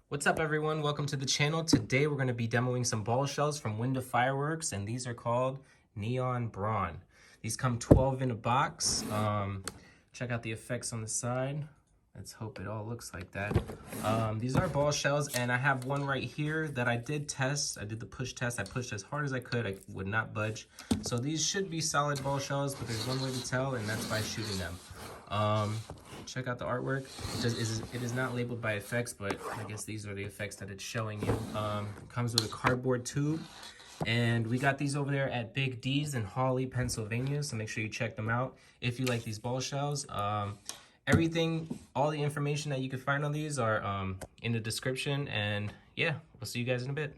What's up everyone? Welcome to the channel. Today we're going to be demoing some ball shells from Winda Fireworks, and these are called Neon Brawn. These come 12 in a box. Check out the effects on the side. Let's hope it all looks like that. These are ball shells, and I have one right here that I did test. I did the push test. I pushed as hard as I could. I would not budge. So these should be solid ball shells, but there's one way to tell, and that's by shooting them. Check out the artwork. It is not labeled by effects, but I guess these are the effects that it's showing you. Comes with a cardboard tube, and we got these over there at Big D's in Hawley, Pennsylvania, so make sure you check them out if you like these ball shells. All the information that you can find on these are in the description, and yeah, we'll see you guys in a bit.